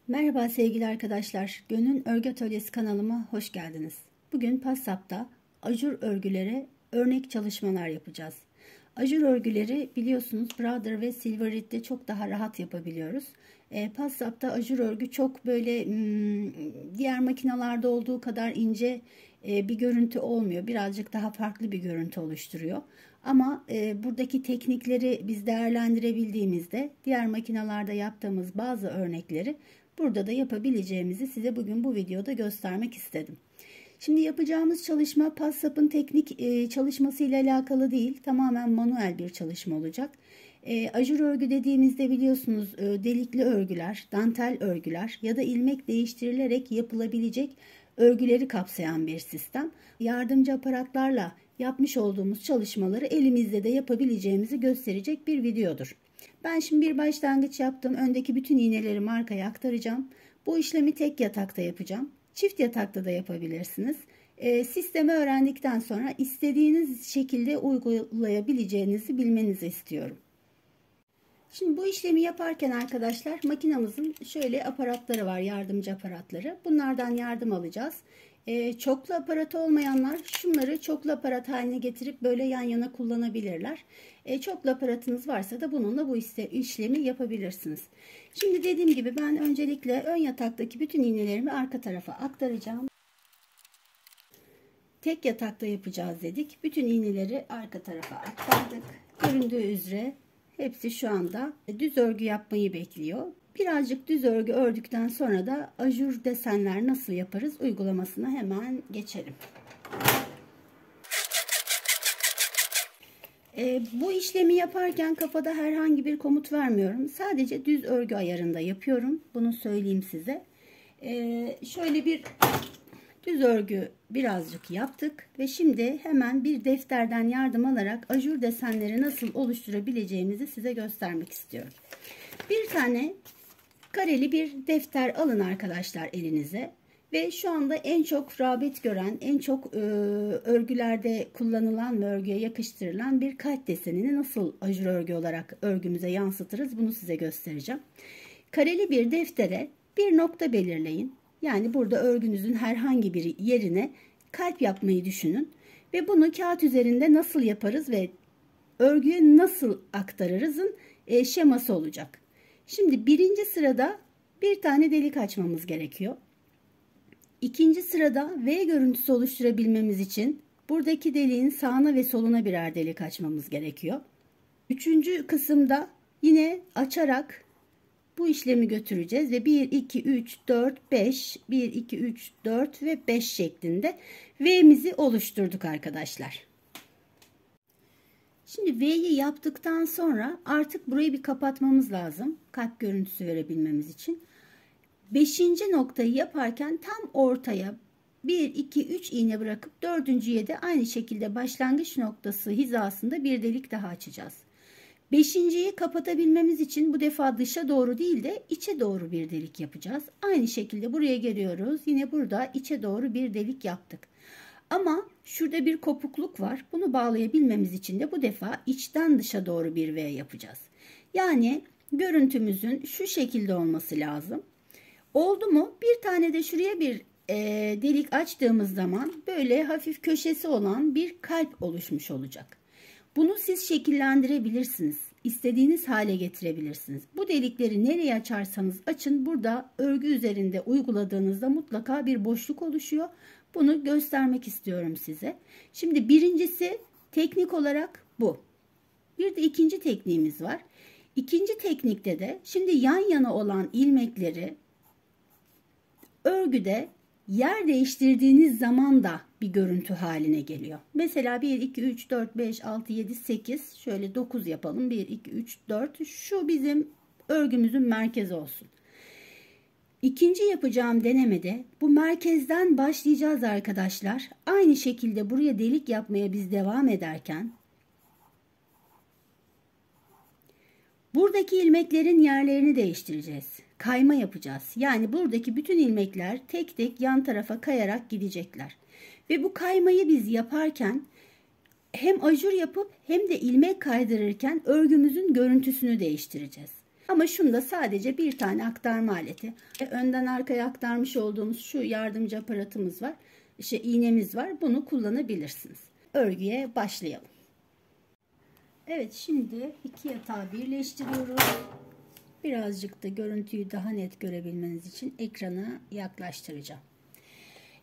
Merhaba sevgili arkadaşlar, Gönül Örgü Atölyesi kanalıma hoş geldiniz. Bugün PASSAP'ta ajur örgülere örnek çalışmalar yapacağız. Ajur örgüleri biliyorsunuz Brother ve Silverit'te çok daha rahat yapabiliyoruz. PASSAP'ta ajur örgü çok böyle diğer makinalarda olduğu kadar ince bir görüntü olmuyor. Birazcık daha farklı bir görüntü oluşturuyor. Ama buradaki teknikleri biz değerlendirebildiğimizde diğer makinalarda yaptığımız bazı örnekleri burada da yapabileceğimizi size bugün bu videoda göstermek istedim. Şimdi yapacağımız çalışma PASSAP'ın teknik çalışması ile alakalı değil, tamamen manuel bir çalışma olacak. Ajur örgü dediğimizde biliyorsunuz delikli örgüler, dantel örgüler ya da ilmek değiştirilerek yapılabilecek örgüleri kapsayan bir sistem. Yardımcı aparatlarla yapmış olduğumuz çalışmaları elimizde de yapabileceğimizi gösterecek bir videodur. Ben şimdi bir başlangıç yaptım. Öndeki bütün iğneleri markaya aktaracağım. Bu işlemi tek yatakta yapacağım. Çift yatakta da yapabilirsiniz. Sistemi öğrendikten sonra istediğiniz şekilde uygulayabileceğinizi bilmenizi istiyorum. Şimdi bu işlemi yaparken arkadaşlar makinamızın şöyle aparatları var, yardımcı aparatları. Bunlardan yardım alacağız. Çoklu aparatı olmayanlar şunları çoklu aparat haline getirip böyle yan yana kullanabilirler. Çoklu aparatınız varsa da bununla bu işlemi yapabilirsiniz. Şimdi dediğim gibi ben öncelikle ön yataktaki bütün iğnelerimi arka tarafa aktaracağım. Tek yatakta yapacağız dedik. Bütün iğneleri arka tarafa aktardık. Göründüğü üzere hepsi şu anda düz örgü yapmayı bekliyor. Birazcık düz örgü ördükten sonra da ajur desenler nasıl yaparız uygulamasına hemen geçelim. Bu işlemi yaparken kafada herhangi bir komut vermiyorum. Sadece düz örgü ayarında yapıyorum. Bunu söyleyeyim size. Şöyle bir düz örgü birazcık yaptık ve şimdi hemen bir defterden yardım alarak ajur desenleri nasıl oluşturabileceğimizi size göstermek istiyorum. Bir tane kareli bir defter alın arkadaşlar elinize ve şu anda en çok rağbet gören, en çok örgülerde kullanılan ve örgüye yakıştırılan bir kalp desenini nasıl ajur örgü olarak örgümüze yansıtırız bunu size göstereceğim. Kareli bir deftere bir nokta belirleyin. Yani burada örgünüzün herhangi bir yerine kalp yapmayı düşünün ve bunu kağıt üzerinde nasıl yaparız ve örgüye nasıl aktarırızın şeması olacak. Şimdi birinci sırada bir tane delik açmamız gerekiyor. İkinci sırada V görüntüsü oluşturabilmemiz için buradaki deliğin sağına ve soluna birer delik açmamız gerekiyor. Üçüncü kısımda yine açarak bu işlemi götüreceğiz ve 1, 2, 3, 4, 5, 1, 2, 3, 4 ve 5 şeklinde V'mizi oluşturduk arkadaşlar. Şimdi V'yi yaptıktan sonra artık burayı bir kapatmamız lazım. Kalp görüntüsü verebilmemiz için. 5. noktayı yaparken tam ortaya 1, 2, 3 iğne bırakıp 4.'ye de aynı şekilde başlangıç noktası hizasında bir delik daha açacağız. 5.'yi kapatabilmemiz için bu defa dışa doğru değil de içe doğru bir delik yapacağız. Aynı şekilde buraya geliyoruz. Yine burada içe doğru bir delik yaptık. Ama şurada bir kopukluk var. Bunu bağlayabilmemiz için de bu defa içten dışa doğru bir V yapacağız. Yani görüntümüzün şu şekilde olması lazım. Oldu mu? Bir tane de şuraya bir delik açtığımız zaman böyle hafif köşesi olan bir kalp oluşmuş olacak. Bunu siz şekillendirebilirsiniz. İstediğiniz hale getirebilirsiniz. Bu delikleri nereye açarsanız açın burada örgü üzerinde uyguladığınızda mutlaka bir boşluk oluşuyor. Bunu göstermek istiyorum size. Şimdi birincisi teknik olarak bu. Bir de ikinci tekniğimiz var. İkinci teknikte de şimdi yan yana olan ilmekleri örgüde yer değiştirdiğiniz zaman da bir görüntü haline geliyor. Mesela 1, 2, 3, 4, 5, 6, 7, 8 şöyle 9 yapalım. 1, 2, 3, 4 şu bizim örgümüzün merkezi olsun. İkinci yapacağım denemede bu merkezden başlayacağız arkadaşlar. Aynı şekilde buraya delik yapmaya biz devam ederken buradaki ilmeklerin yerlerini değiştireceğiz. Kayma yapacağız. Yani buradaki bütün ilmekler tek tek yan tarafa kayarak gidecekler. Ve bu kaymayı biz yaparken hem ajur yapıp hem de ilmek kaydırırken örgümüzün görüntüsünü değiştireceğiz. Ama şunda sadece bir tane aktarma aleti. Önden arkaya aktarmış olduğumuz şu yardımcı aparatımız var. İşte iğnemiz var. Bunu kullanabilirsiniz. Örgüye başlayalım. Evet, şimdi iki yatağı birleştiriyoruz. Birazcık da görüntüyü daha net görebilmeniz için ekrana yaklaştıracağım.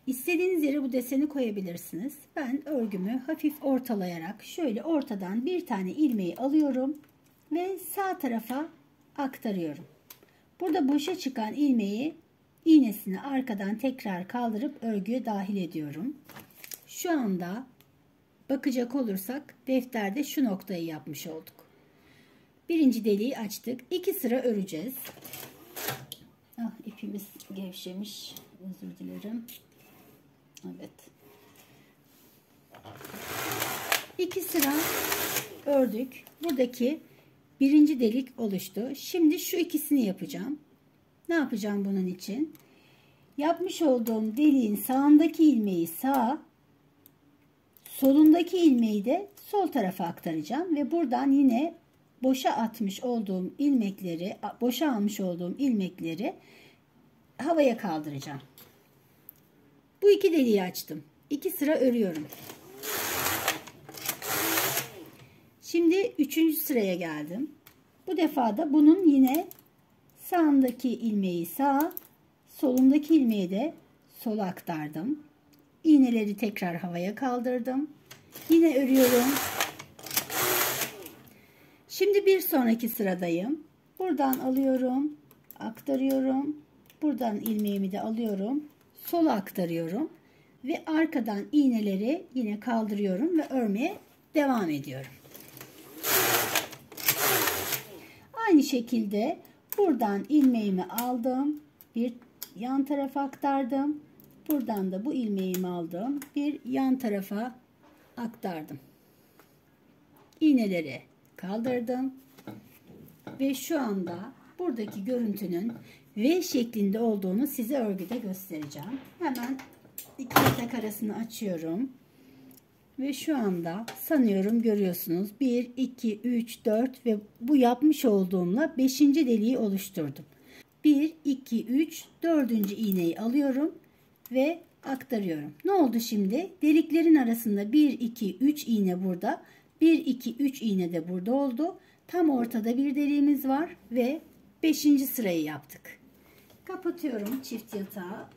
İstediğiniz yere bu deseni koyabilirsiniz. Ben örgümü hafif ortalayarak şöyle ortadan bir tane ilmeği alıyorum ve sağ tarafa aktarıyorum. Burada boşa çıkan ilmeği iğnesini arkadan tekrar kaldırıp örgüye dahil ediyorum. Şu anda bakacak olursak defterde şu noktayı yapmış olduk. Birinci deliği açtık. 2 sıra öreceğiz. İpimiz gevşemiş. Özür dilerim. Evet. 2 sıra ördük. Buradaki birinci delik oluştu. Şimdi şu ikisini yapacağım. Ne yapacağım bunun için? Yapmış olduğum deliğin sağındaki ilmeği sağa, solundaki ilmeği de sol tarafa aktaracağım ve buradan yine boşa almış olduğum ilmekleri havaya kaldıracağım. Bu iki deliği açtım. 2 sıra örüyorum. Şimdi 3. sıraya geldim. Bu defa da bunun yine sağındaki ilmeği sağa, solundaki ilmeği de sola aktardım. İğneleri tekrar havaya kaldırdım. Yine örüyorum. Şimdi bir sonraki sıradayım. Buradan alıyorum, aktarıyorum. Buradan ilmeğimi de alıyorum, sola aktarıyorum ve arkadan iğneleri yine kaldırıyorum ve örmeye devam ediyorum. Aynı şekilde buradan ilmeğimi aldım, bir yan tarafa aktardım. Buradan da bu ilmeğimi aldım, bir yan tarafa aktardım. İğneleri kaldırdım ve şu anda buradaki görüntünün V şeklinde olduğunu size örgüde göstereceğim. Hemen iki yatak arasını açıyorum ve şu anda sanıyorum görüyorsunuz 1 2 3 4 ve bu yapmış olduğumla 5. deliği oluşturdum. 1 2 3 4. iğneyi alıyorum ve aktarıyorum. Ne oldu şimdi? Deliklerin arasında 1 2 3 iğne burada, 1 2 3 iğne de burada oldu. Tam ortada bir deliğimiz var ve 5. sırayı yaptık. Kapatıyorum çift yatağı.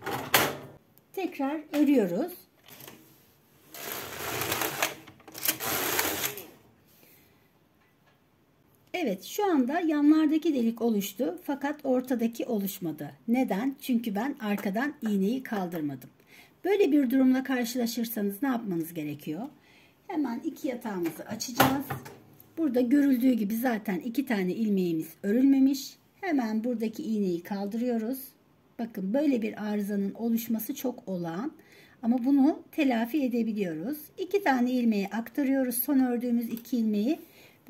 Tekrar örüyoruz. Evet, şu anda yanlardaki delik oluştu fakat ortadaki oluşmadı. Neden? Çünkü ben arkadan iğneyi kaldırmadım. Böyle bir durumla karşılaşırsanız ne yapmanız gerekiyor? Hemen iki yatağımızı açacağız. Burada görüldüğü gibi zaten 2 tane ilmeğimiz örülmemiş. Hemen buradaki iğneyi kaldırıyoruz. Bakın böyle bir arızanın oluşması çok olağan. Ama bunu telafi edebiliyoruz. 2 tane ilmeği aktarıyoruz. Son ördüğümüz 2 ilmeği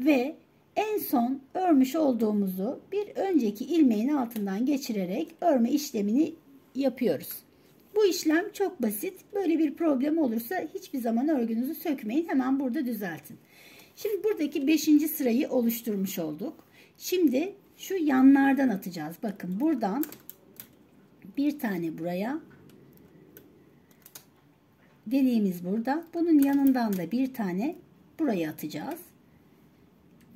ve en son örmüş olduğumuzu bir önceki ilmeğin altından geçirerek örme işlemini yapıyoruz. Bu işlem çok basit. Böyle bir problem olursa hiçbir zaman örgünüzü sökmeyin. Hemen burada düzeltin. Şimdi buradaki 5. sırayı oluşturmuş olduk. Şimdi şu yanlardan atacağız. Bakın buradan bir tane buraya. Deliğimiz burada. Bunun yanından da bir tane buraya atacağız.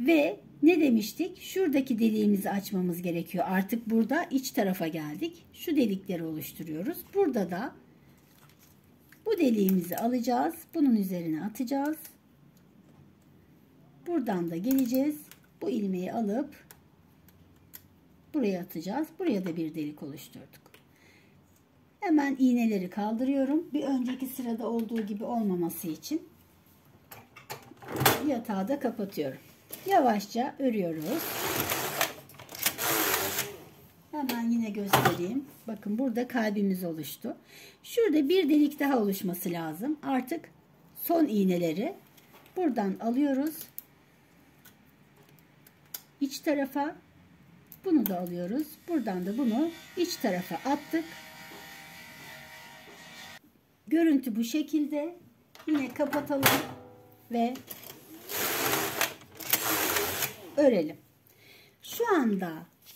Ve ne demiştik? Şuradaki deliğimizi açmamız gerekiyor. Artık burada iç tarafa geldik. Şu delikleri oluşturuyoruz. Burada da bu deliğimizi alacağız. Bunun üzerine atacağız. Buradan da geleceğiz. Bu ilmeği alıp buraya atacağız. Buraya da bir delik oluşturduk. Hemen iğneleri kaldırıyorum. Bir önceki sırada olduğu gibi olmaması için yatağı da kapatıyorum. Yavaşça örüyoruz. Hemen yine göstereyim. Bakın burada kalbimiz oluştu. Şurada bir delik daha oluşması lazım. Artık son iğneleri buradan alıyoruz. İç tarafa bunu da alıyoruz. Buradan da bunu iç tarafa attık. Görüntü bu şekilde. Yine kapatalım ve örelim. Şu anda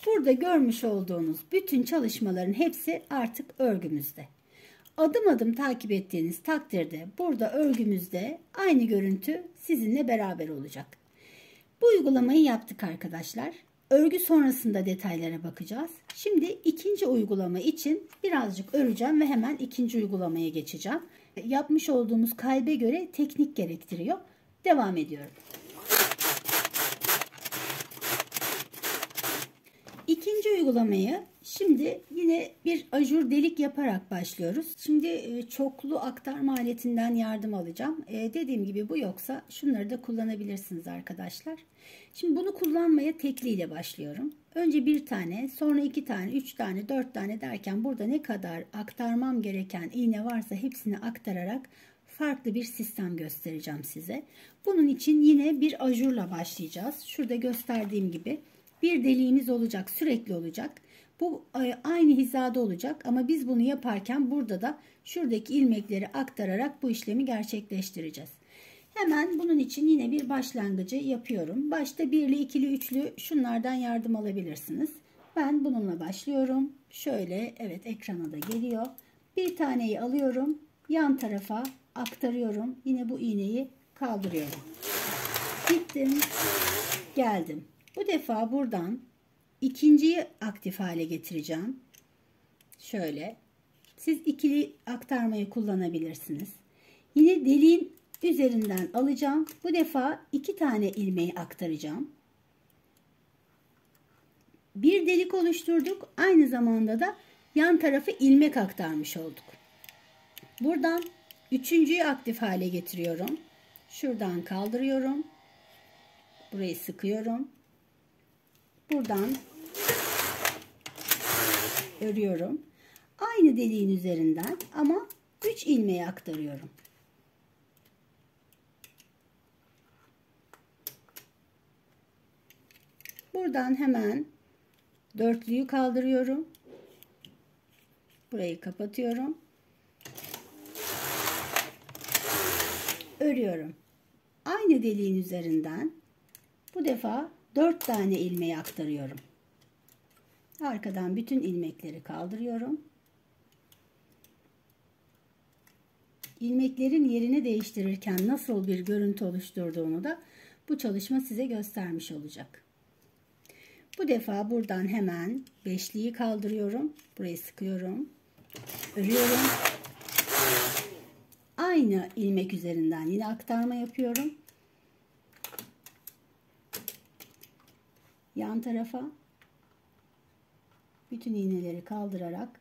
Burada görmüş olduğunuz bütün çalışmaların hepsi artık örgümüzde. Adım adım takip ettiğiniz takdirde burada örgümüzde aynı görüntü sizinle beraber olacak. Bu uygulamayı yaptık arkadaşlar. Örgü sonrasında detaylara bakacağız. Şimdi ikinci uygulama için birazcık öreceğim ve hemen ikinci uygulamaya geçeceğim. Yapmış olduğumuz kalbe göre teknik gerektiriyor. Devam ediyorum. İkinci uygulamayı şimdi yine bir ajur delik yaparak başlıyoruz. Şimdi çoklu aktarma aletinden yardım alacağım. Dediğim gibi bu yoksa şunları da kullanabilirsiniz arkadaşlar. Şimdi bunu kullanmaya tekliyle başlıyorum. Önce bir tane, sonra 2 tane, 3 tane, 4 tane derken burada ne kadar aktarmam gereken iğne varsa hepsini aktararak farklı bir sistem göstereceğim size. Bunun için yine bir ajurla başlayacağız. Şurada gösterdiğim gibi bir deliğimiz olacak, sürekli olacak. Bu aynı hizada olacak ama biz bunu yaparken burada da şuradaki ilmekleri aktararak bu işlemi gerçekleştireceğiz. Hemen bunun için yine bir başlangıcı yapıyorum. Başta birli, ikili, üçlü şunlardan yardım alabilirsiniz. Ben bununla başlıyorum. Şöyle, evet, ekrana da geliyor. Bir taneyi alıyorum. Yan tarafa aktarıyorum. Yine bu iğneyi kaldırıyorum. Gittim. Geldim. Bu defa buradan ikinciyi aktif hale getireceğim. Şöyle. Siz ikili aktarmayı kullanabilirsiniz. Yine deliğin üzerinden alacağım. Bu defa 2 tane ilmeği aktaracağım. Bir delik oluşturduk. Aynı zamanda da yan tarafı ilmek aktarmış olduk. Buradan üçüncüyü aktif hale getiriyorum. Şuradan kaldırıyorum. Burayı sıkıyorum. Buradan örüyorum. Aynı deliğin üzerinden ama 3 ilmeği aktarıyorum. Buradan hemen dörtlüyü kaldırıyorum. Burayı kapatıyorum. Örüyorum. Aynı deliğin üzerinden bu defa 4 tane ilmeği aktarıyorum. Arkadan bütün ilmekleri kaldırıyorum. İlmeklerin yerini değiştirirken nasıl bir görüntü oluşturduğunu da bu çalışma size göstermiş olacak. Bu defa buradan hemen beşliği kaldırıyorum. Burayı sıkıyorum. Örüyorum. Aynı ilmek üzerinden yine aktarma yapıyorum. Yan tarafa bütün iğneleri kaldırarak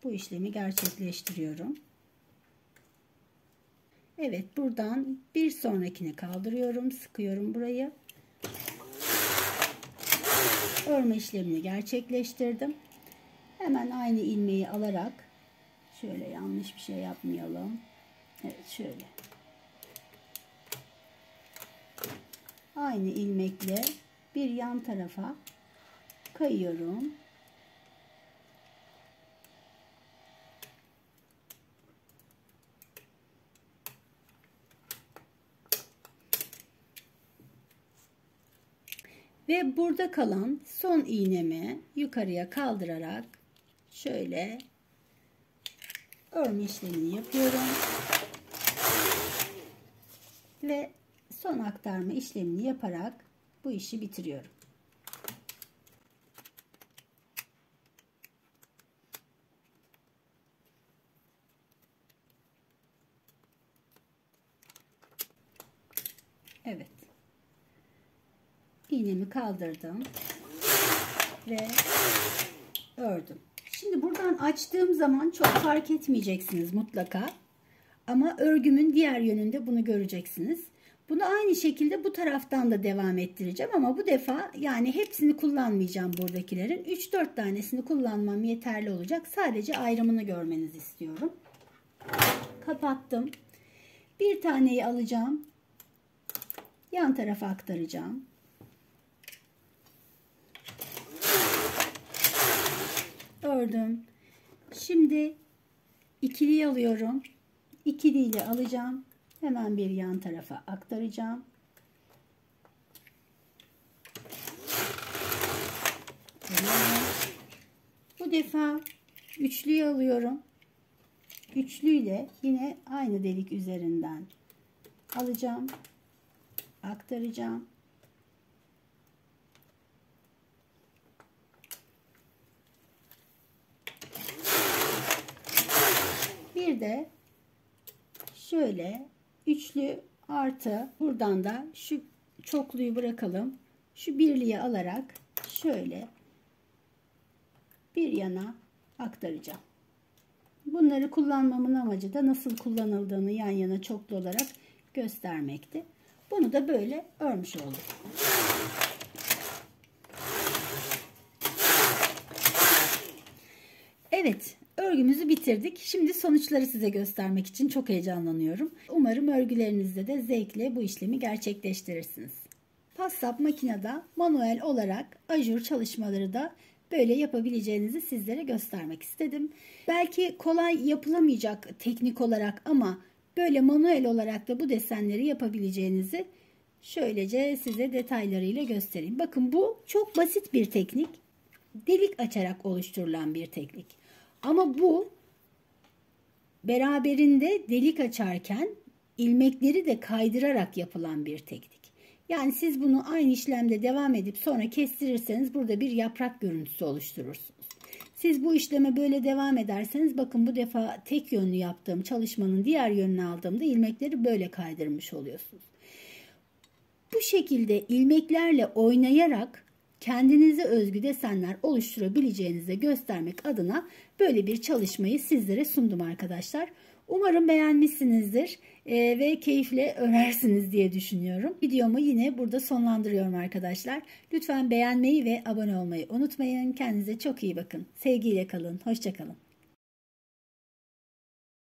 bu işlemi gerçekleştiriyorum. Evet, buradan bir sonrakini kaldırıyorum, sıkıyorum burayı. Örme işlemini gerçekleştirdim. Hemen aynı ilmeği alarak şöyle, yanlış bir şey yapmayalım. Evet, şöyle. Aynı ilmekle bir yan tarafa kayıyorum. Ve burada kalan son iğnemi yukarıya kaldırarak şöyle örme işlemini yapıyorum. Ve son aktarma işlemini yaparak bu işi bitiriyorum. Evet. İğnemi kaldırdım ve ördüm. Şimdi buradan açtığım zaman çok fark etmeyeceksiniz mutlaka. Ama örgümün diğer yönünde bunu göreceksiniz. Bunu aynı şekilde bu taraftan da devam ettireceğim ama bu defa yani hepsini kullanmayacağım buradakilerin. 3-4 tanesini kullanmam yeterli olacak. Sadece ayrımını görmenizi istiyorum. Kapattım. Bir taneyi alacağım. Yan tarafa aktaracağım. Ördüm. Şimdi ikiliyi alıyorum. İkiliyle alacağım. Hemen bir yan tarafa aktaracağım. Evet. Bu defa üçlüyü alıyorum. Üçlüyle yine aynı delik üzerinden alacağım, aktaracağım. Bir de şöyle üçlü artı buradan da şu çokluyu bırakalım. Şu birliği alarak şöyle bir yana aktaracağım. Bunları kullanmamın amacı da nasıl kullanıldığını yan yana çoklu olarak göstermekti. Bunu da böyle örmüş olduk. Evet, örgümüzü bitirdik. Şimdi sonuçları size göstermek için çok heyecanlanıyorum. Umarım örgülerinizde de zevkle bu işlemi gerçekleştirirsiniz. PassSap makinede manuel olarak ajur çalışmaları da böyle yapabileceğinizi sizlere göstermek istedim. Belki kolay yapılamayacak teknik olarak ama böyle manuel olarak da bu desenleri yapabileceğinizi şöylece size detaylarıyla göstereyim. Bakın bu çok basit bir teknik. Delik açarak oluşturulan bir teknik. Ama bu beraberinde delik açarken ilmekleri de kaydırarak yapılan bir teknik. Yani siz bunu aynı işlemde devam edip sonra kestirirseniz burada bir yaprak görüntüsü oluşturursunuz. Siz bu işleme böyle devam ederseniz bakın bu defa tek yönlü yaptığım çalışmanın diğer yönünü aldığımda ilmekleri böyle kaydırmış oluyorsunuz. Bu şekilde ilmeklerle oynayarak kendinize özgü desenler oluşturabileceğinizi göstermek adına böyle bir çalışmayı sizlere sundum arkadaşlar. Umarım beğenmişsinizdir ve keyifle örersiniz diye düşünüyorum. Videomu yine burada sonlandırıyorum arkadaşlar. Lütfen beğenmeyi ve abone olmayı unutmayın. Kendinize çok iyi bakın. Sevgiyle kalın. Hoşça kalın.